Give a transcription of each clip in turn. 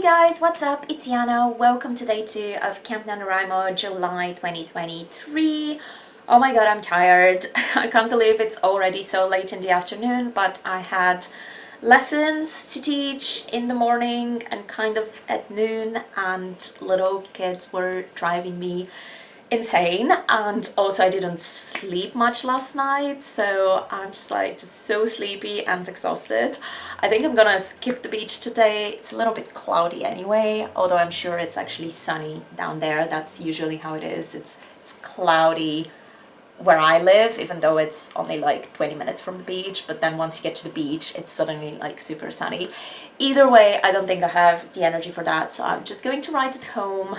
Hey guys, what's up? It's Yana. Welcome to day 2 of Camp NaNoWriMo, July 2023. Oh my god, I'm tired. I can't believe it's already so late in the afternoon, but I had lessons to teach in the morning and kind of at noon, and little kids were driving me insane, and also I didn't sleep much last night, so I'm just so sleepy and exhausted. I think I'm gonna skip the beach today. It's a little bit cloudy anyway, although I'm sure it's actually sunny down there. That's usually how it is. It's cloudy where I live, even though it's only like 20 minutes from the beach, but then once you get to the beach it's suddenly like super sunny. Either way, I don't think I have the energy for that, so I'm just going to write at home.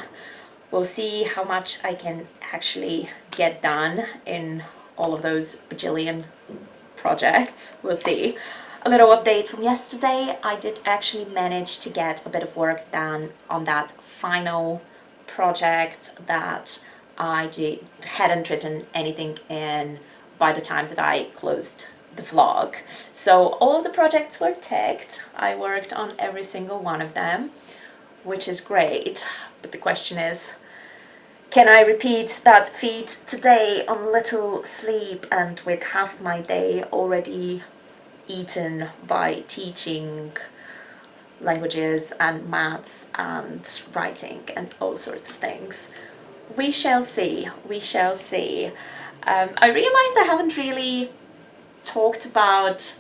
We'll see how much I can actually get done in all of those bajillion projects. We'll see. A little update from yesterday. I did actually manage to get a bit of work done on that final project that hadn't written anything in by the time that I closed the vlog. So all of the projects were ticked. I worked on every single one of them, which is great. But the question is, can I repeat that feat today on little sleep and with half of my day already eaten by teaching languages and maths and writing and all sorts of things? We shall see. We shall see. I realized I haven't really talked about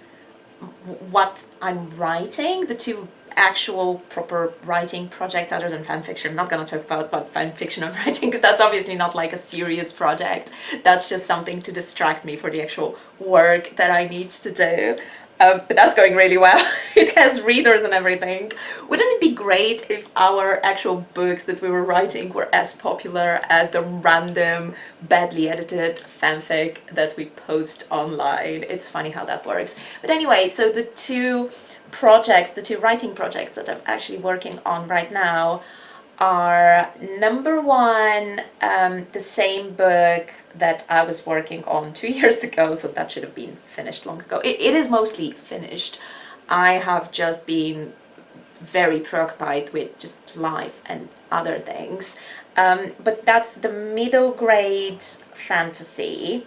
what I'm writing, the two actual proper writing projects other than fan fiction. I'm not going to talk about what fan fiction I'm writing because that's obviously not like a serious project. That's just something to distract me for the actual work that I need to do. But that's going really well. It has readers and everything. Wouldn't it be great if our actual books that we were writing were as popular as the random, badly edited fanfic that we post online? It's funny how that works. But anyway, so the two writing projects that I'm actually working on right now are, number one, the same book that I was working on 2 years ago, so that should have been finished long ago. It is mostly finished. I have just been very preoccupied with just life and other things. But that's the middle grade fantasy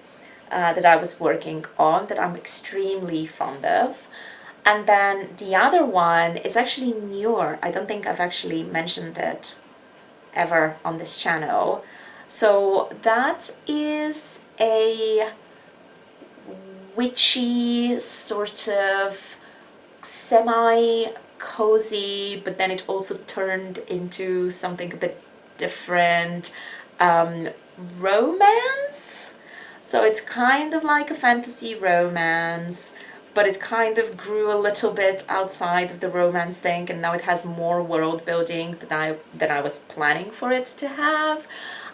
that I was working on, that I'm extremely fond of. And then the other one is actually newer. I don't think I've actually mentioned it ever on this channel. So that is a witchy, sort of semi-cozy, but then it also turned into something a bit different, romance. So it's kind of like a fantasy romance, but it kind of grew a little bit outside of the romance thing, and now it has more world building than I was planning for it to have.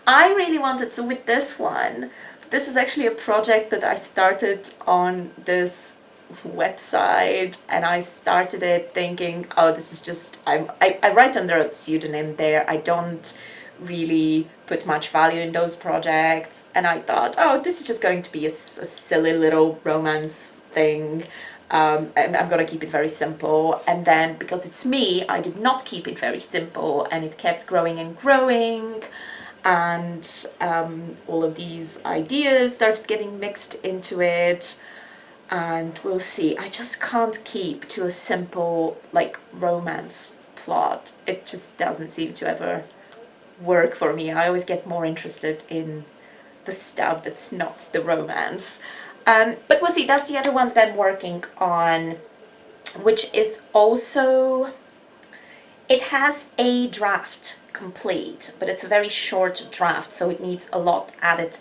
I really wanted to, with this one, this is actually a project that I started on this website, and I started it thinking, oh, this is just, I write under a pseudonym there. I don't really put much value in those projects, and I thought, oh, this is just going to be a silly little romance thing, and I'm gonna keep it very simple. And then, because it's me, I did not keep it very simple, and it kept growing and growing, and all of these ideas started getting mixed into it, and we'll see. I just can't keep to a simple like romance plot. It just doesn't seem to ever work for me. I always get more interested in the stuff that's not the romance. But we'll see. That's the other one that I'm working on, which is also, it has a draft complete, but it's a very short draft, so it needs a lot added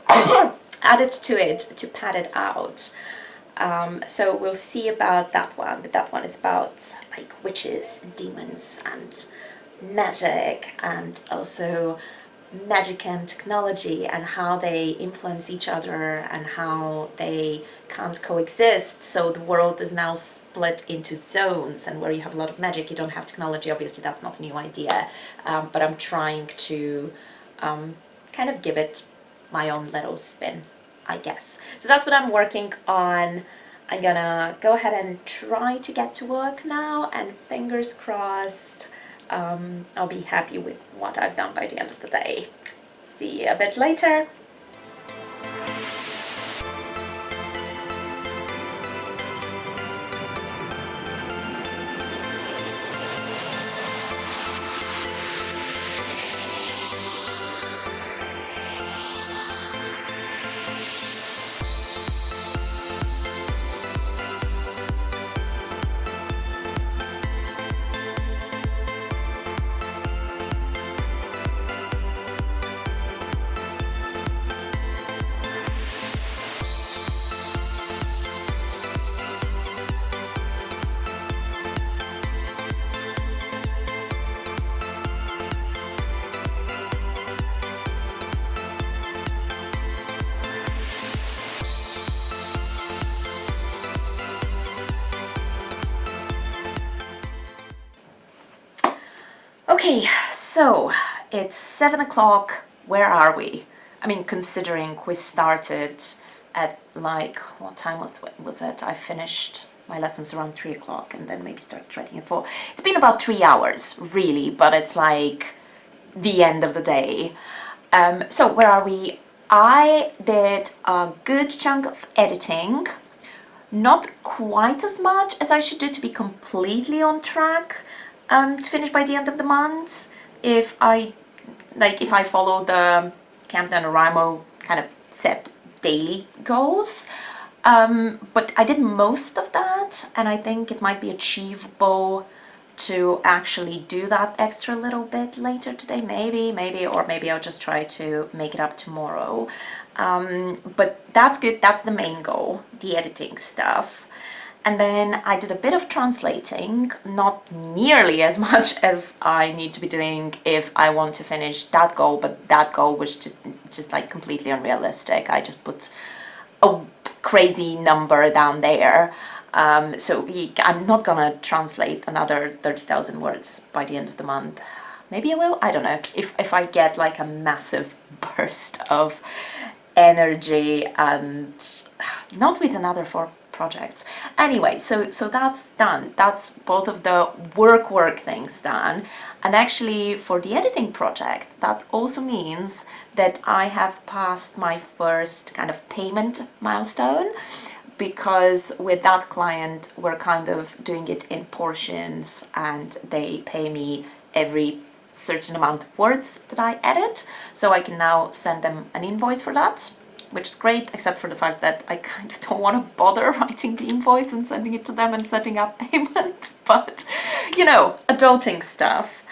to it to pad it out. So we'll see about that one, but that one is about like witches and demons and magic, and also magic and technology, and how they influence each other and how they can't coexist. So the world is now split into zones, and where you have a lot of magic, you don't have technology. Obviously that's not a new idea, but I'm trying to kind of give it my own little spin, I guess. So that's what I'm working on. I'm gonna go ahead and try to get to work now, and fingers crossed I'll be happy with what I've done by the end of the day. See you a bit later. Okay, so it's 7 o'clock. Where are we? I mean, considering we started at like, what time was it? I finished my lessons around 3 o'clock and then maybe started writing at 4. It's been about 3 hours, really, but it's like the end of the day. So where are we? I did a good chunk of editing. Not quite as much as I should do to be completely on track to finish by the end of the month. If I follow the Camp NaNoWriMo kind of set daily goals. But I did most of that, and I think it might be achievable to actually do that extra little bit later today, maybe I'll just try to make it up tomorrow. But that's good, that's the main goal, the editing stuff. And then I did a bit of translating, not nearly as much as I need to be doing if I want to finish that goal, but that goal was just like completely unrealistic. I just put a crazy number down there. So I'm not gonna translate another 30,000 words by the end of the month. Maybe I will, I don't know, if I get like a massive burst of energy and not with another 4 projects. Anyway, so that's done. That's both of the work things done. And actually for the editing project, that also means that I have passed my first kind of payment milestone, because with that client, we're kind of doing it in portions and they pay me every certain amount of words that I edit. So I can now send them an invoice for that, which is great, except for the fact that I kind of don't want to bother writing the invoice and sending it to them and setting up payment. But, you know, adulting stuff.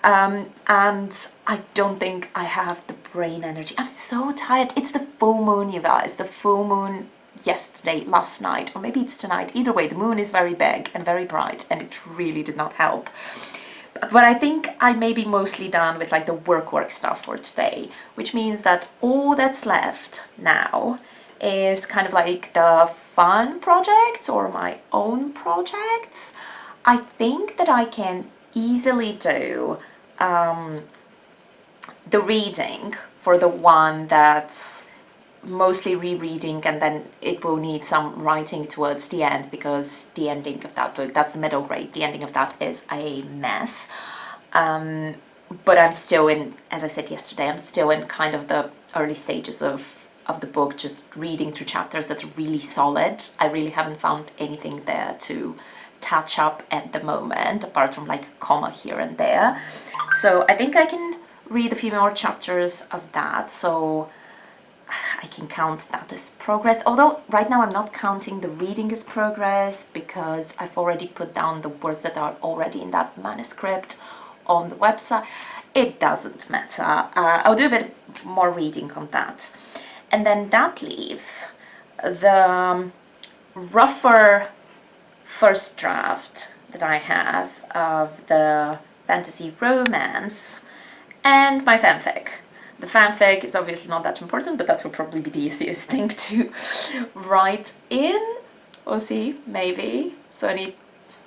And I don't think I have the brain energy. I'm so tired. It's the full moon, you guys. The full moon yesterday, last night, or maybe it's tonight. Either way, the moon is very big and very bright, and it really did not help. But I think I may be mostly done with like the work stuff for today, which means that all that's left now is kind of like the fun projects or my own projects. I think that I can easily do the reading for the one that's mostly rereading, and then it will need some writing towards the end, because the ending of that book, that's the middle grade, the ending of that is a mess. But I'm still in, as I said yesterday, I'm still in kind of the early stages of the book, just reading through chapters that are really solid. I really haven't found anything there to touch up at the moment, apart from like a comma here and there. So I think I can read a few more chapters of that, so I can count that as progress, although right now I'm not counting the reading as progress, because I've already put down the words that are already in that manuscript on the website. It doesn't matter. I'll do a bit more reading on that. And then that leaves the rougher first draft that I have of the fantasy romance and my fanfic. The fanfic is obviously not that important, but that will probably be the easiest thing to write in. We'll see, maybe. So I need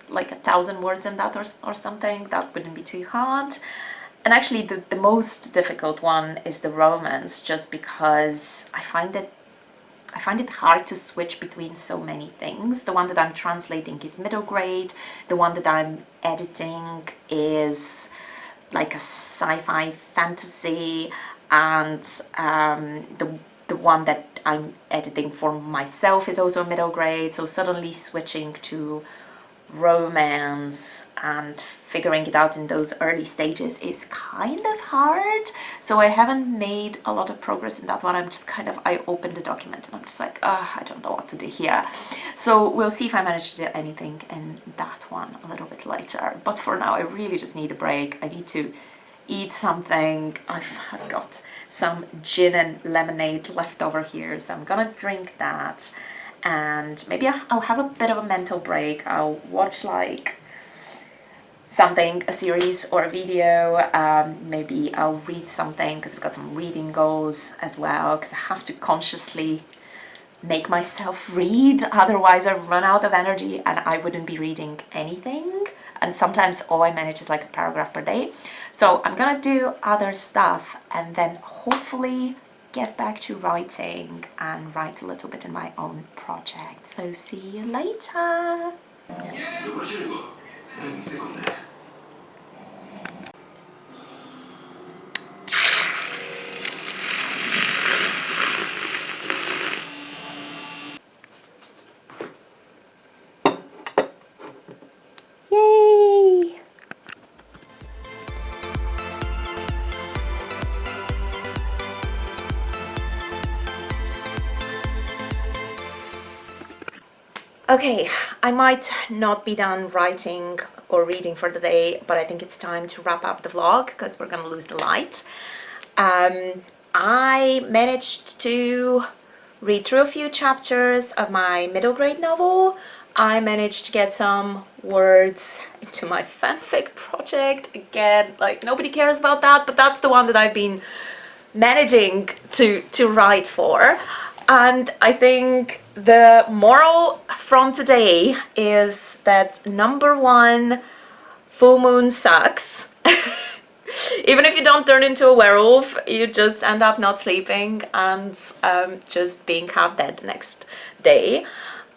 like 1,000 words in that or something. That wouldn't be too hard. And actually the most difficult one is the romance, just because I find it I find it hard to switch between so many things. The one that I'm translating is middle grade. The one that I'm editing is like a sci-fi fantasy, and the one that I'm editing for myself is also middle grade. So suddenly switching to romance and figuring it out in those early stages is kind of hard. So I haven't made a lot of progress in that one. I'm just kind of, I opened the document and I'm just like, I don't know what to do here. So we'll see if I manage to do anything in that one a little bit later. But for now, I really just need a break. I need to eat something. I've got some gin and lemonade left over here, so I'm gonna drink that. And maybe I'll have a bit of a mental break. I'll watch like something, a series or a video. Maybe I'll read something because I've got some reading goals as well, because I have to consciously make myself read. Otherwise I run out of energy and I wouldn't be reading anything. And sometimes all I manage is like a paragraph per day. So I'm gonna do other stuff and then hopefully get back to writing and write a little bit in my own project. So see you later. Yay! Okay, I might not be done writing or reading for the day, but I think it's time to wrap up the vlog because we're gonna lose the light. I managed to read through a few chapters of my middle grade novel. I managed to get some words into my fanfic project. Again, like nobody cares about that, but that's the one that I've been managing to write for. And I think the moral from today is that number one, full moon sucks. Even if you don't turn into a werewolf, you just end up not sleeping and just being half dead the next day.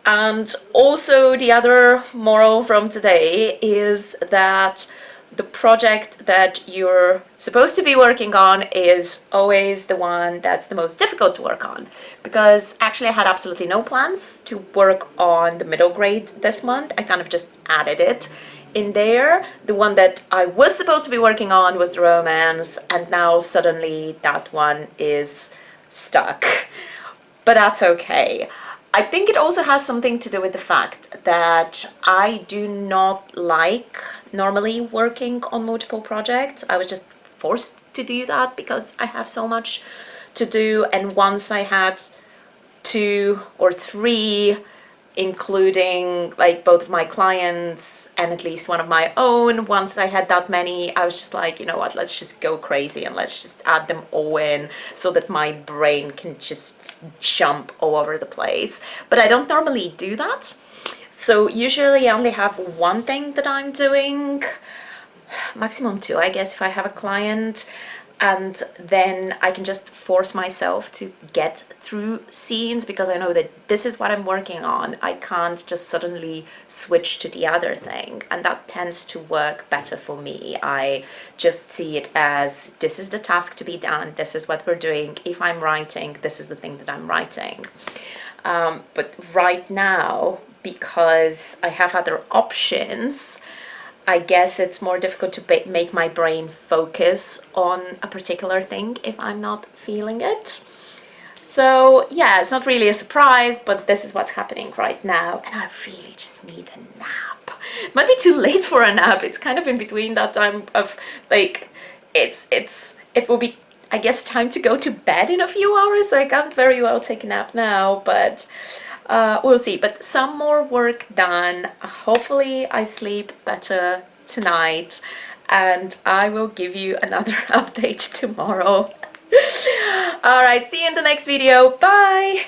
And also the other moral from today is that the project that you're supposed to be working on is always the one that's the most difficult to work on, because actually I had absolutely no plans to work on the middle grade this month. I kind of just added it in there. The one that I was supposed to be working on was the romance, and now suddenly that one is stuck. But that's okay. I think it also has something to do with the fact that I do not like normally working on multiple projects. I was just forced to do that because I have so much to do, and once I had 2 or 3, including like both of my clients and at least one of my own, once I had that many, I was just like, you know what, let's just go crazy and let's just add them all in so that my brain can just jump all over the place. But I don't normally do that. So usually I only have one thing that I'm doing, maximum 2, I guess, if I have a client. And then I can just force myself to get through scenes because I know that this is what I'm working on. I can't just suddenly switch to the other thing, and that tends to work better for me. I just see it as this is the task to be done, this is what we're doing. If I'm writing, this is the thing that I'm writing. But right now, because I have other options, I guess it's more difficult to make my brain focus on a particular thing if I'm not feeling it. So yeah, it's not really a surprise, but this is what's happening right now, and I really just need a nap. It might be too late for a nap. It's kind of in between that time of like, it will be, I guess, time to go to bed in a few hours. I can't very well take a nap now, but we'll see. But some more work done. Hopefully I sleep better tonight, and I will give you another update tomorrow. All right, see you in the next video. Bye.